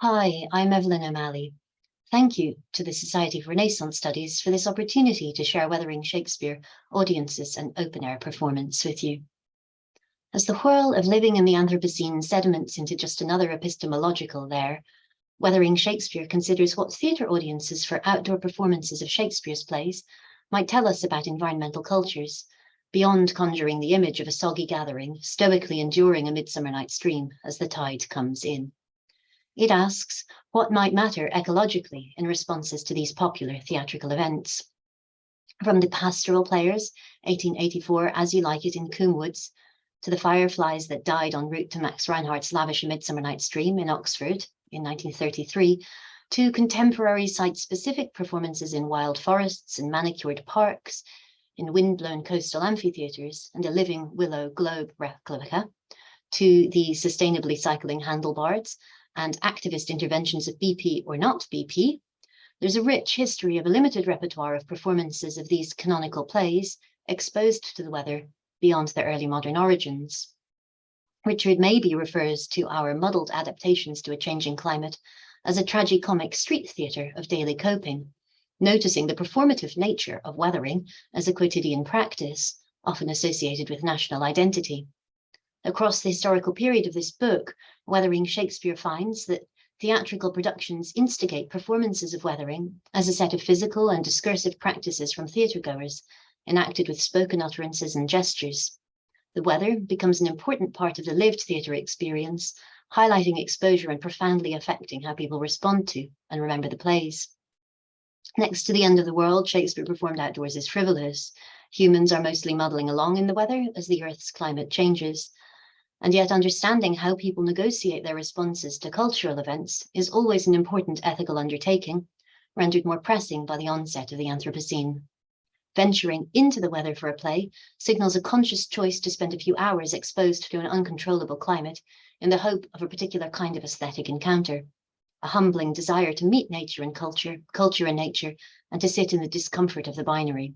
Hi, I'm Evelyn O'Malley. Thank you to the Society for Renaissance Studies for this opportunity to share Weathering Shakespeare audiences and open-air performance with you. As the whirl of living in the Anthropocene sediments into just another epistemological layer, Weathering Shakespeare considers what theatre audiences for outdoor performances of Shakespeare's plays might tell us about environmental cultures, beyond conjuring the image of a soggy gathering, stoically enduring a Midsummer Night's Dream as the tide comes in. It asks what might matter ecologically in responses to these popular theatrical events. From the Pastoral Players, 1884, As You Like It in Coombe Woods, to the fireflies that died en route to Max Reinhardt's lavish A Midsummer Night's Dream in Oxford in 1933, to contemporary site-specific performances in wild forests and manicured parks, in wind-blown coastal amphitheatres and a living willow globe replica, to the sustainably cycling handlebars and activist interventions of BP or not BP, there's a rich history of a limited repertoire of performances of these canonical plays exposed to the weather beyond their early modern origins. Richard maybe refers to our muddled adaptations to a changing climate as a tragicomic street theatre of daily coping, noticing the performative nature of weathering as a quotidian practice, often associated with national identity. Across the historical period of this book, Weathering Shakespeare finds that theatrical productions instigate performances of weathering as a set of physical and discursive practices from theatregoers, enacted with spoken utterances and gestures. The weather becomes an important part of the lived theatre experience, highlighting exposure and profoundly affecting how people respond to and remember the plays. Next to The End of the World, Shakespeare performed outdoors is frivolous. Humans are mostly muddling along in the weather as the Earth's climate changes. And yet understanding how people negotiate their responses to cultural events is always an important ethical undertaking, rendered more pressing by the onset of the Anthropocene. Venturing into the weather for a play signals a conscious choice to spend a few hours exposed to an uncontrollable climate in the hope of a particular kind of aesthetic encounter, a humbling desire to meet nature and culture, culture and nature, and to sit in the discomfort of the binary.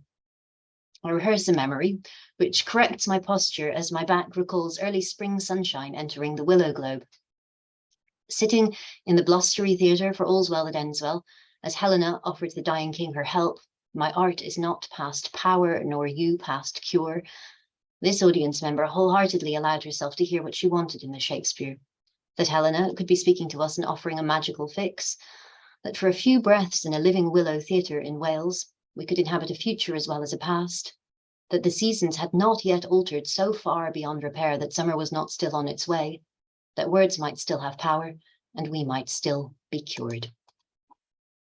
I rehearse a memory, which corrects my posture as my back recalls early spring sunshine entering the willow globe. Sitting in the blustery theatre for All's Well that Ends Well, as Helena offered the dying king her help, my art is not past power, nor you past cure. This audience member wholeheartedly allowed herself to hear what she wanted in the Shakespeare, that Helena could be speaking to us and offering a magical fix, that for a few breaths in a living willow theatre in Wales, we could inhabit a future as well as a past, that the seasons had not yet altered so far beyond repair that summer was not still on its way, that words might still have power and we might still be cured.